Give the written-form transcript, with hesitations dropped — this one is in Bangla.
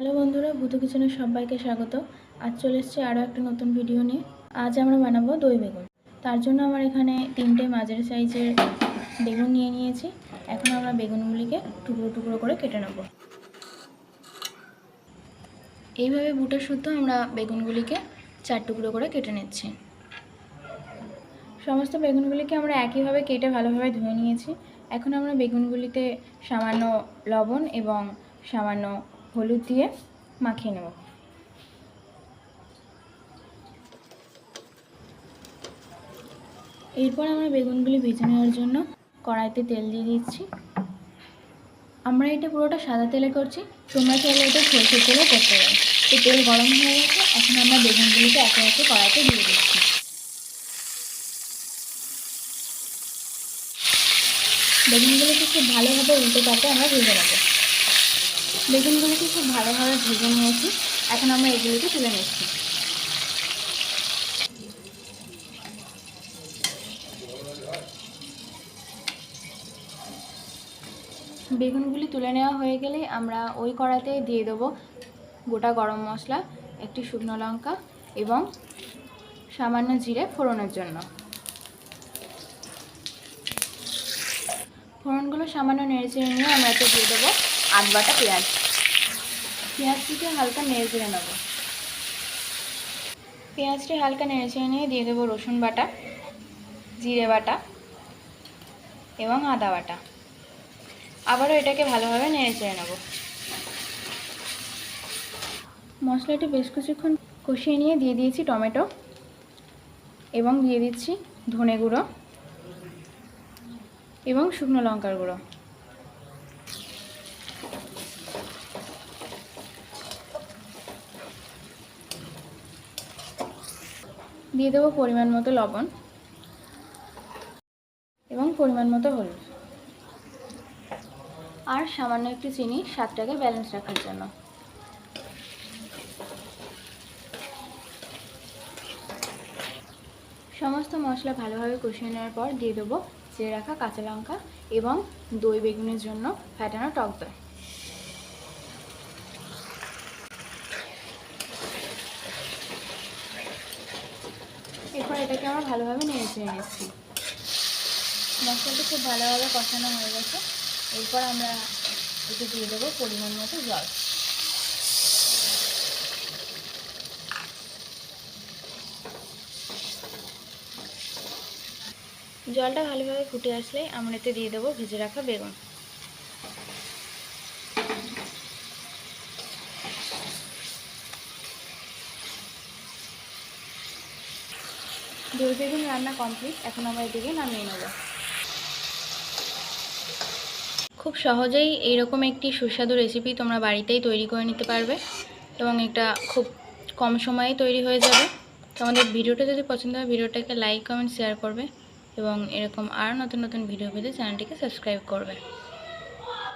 হ্যালো বন্ধুরা, বুধু কিচেনে সবাইকে স্বাগত। আজ চলে এসেছি আরও একটা নতুন ভিডিও নিয়ে। আজ আমরা বানাবো দই বেগুন। তার জন্য আমার এখানে 3টে মাঝারি সাইজের বেগুন নিয়ে নিয়েছি। এখন আমরা বেগুনগুলিকে টুকরো টুকরো করে কেটে নেব। এইভাবে বুটে শুদ্ধ আমরা বেগুনগুলিকে 4 টুকরো করে কেটে নিচ্ছি। সমস্ত বেগুনগুলিকে আমরা একইভাবে কেটে ভালোভাবে ধুয়ে নিয়েছি। এখন আমরা বেগুনগুলিতে সামান্য লবণ এবং সামান্য হলুদ দিয়ে মাখিয়ে নেব। এরপর আমরা বেগুনগুলি ভেজে নেওয়ার জন্য কড়াইতে তেল দিয়ে দিচ্ছি। আমরা এটা পুরোটা সাদা তেলে করছি, তোমরা চাইলে এটা সরষের তেলে করতে পারো। তো তেল গরম হয়ে গেছে, এখন আমরা বেগুনগুলিকে একে একে কড়াইতে দিয়ে দিচ্ছি। বেগুনগুলিকে খুব ভালোভাবে উল্টে পাল্টে আমরা ভেজে নেব। বেগুনগুলিকে খুব ভালোভাবে ভেজে নিয়েছি, এখন আমরা এগুলিকে তুলে নিচ্ছি। বেগুনগুলি তুলে নেওয়া হয়ে গেলে আমরা ওই কড়াইতে দিয়ে দেবো গোটা গরম মশলা, একটি শুকনো লঙ্কা এবং সামান্য জিরে ফোড়নের জন্য। ফোড়নগুলো সামান্য নেড়েচেড়ে নিয়ে আমরা এতে দিয়ে দেবো আধ বাটা পেঁয়াজ। পেঁয়াজটিকে হালকা নেড়েচেড়ে নেব। পেঁয়াজটি হালকা নেড়েচেড়ে নিয়ে দিয়ে দেবো রসুন বাটা, জিরে বাটা এবং আদা বাটা। আবারও এটাকে ভালোভাবে নেড়েচেড়ে নেব। মশলাটি বেশ কিছুক্ষণ কষিয়ে নিয়ে দিয়ে দিয়েছি টমেটো এবং দিয়ে দিচ্ছি ধনে গুঁড়ো এবং শুকনো লঙ্কার গুঁড়ো। দিয়ে দেবো পরিমাণ মতো লবণ এবং পরিমাণ মতো হলুদ আর সামান্য একটু চিনি স্বাদটাকে ব্যালেন্স রাখার জন্য। সমস্ত মশলা ভালোভাবে কষিয়ে নেওয়ার পর দিয়ে দেবো চিড়ে রাখা কাঁচা লঙ্কা এবং দই বেগুনের জন্য ফ্যাটানো টক দই। এরপর এটাকে আমরা ভালোভাবে নেড়ে নিচ্ছি। মশলাটা খুব ভালোভাবে কষানো হয়ে গেছে। এরপর আমরা এতে দিয়ে দেবো পরিমাণ মতো জল। জলটা ভালোভাবে ফুটে আসলে আমরা এতে দিয়ে দেবো ভেজে রাখা বেগুন। দই বেগুন রান্না কমপ্লিট, এখন আমরা এদিকে নামিয়ে নেব। খুব সহজেই এইরকম একটি সুস্বাদু রেসিপি তোমরা বাড়িতেই তৈরি করে নিতে পারবে এবং এটা খুব কম সময়ে তৈরি হয়ে যাবে। তোমাদের ভিডিওটা যদি পছন্দ হয় ভিডিওটাকে লাইক কমেন্ট শেয়ার করবে এবং এরকম আরও নতুন নতুন ভিডিও পেতে চ্যানেলটিকে সাবস্ক্রাইব করবে।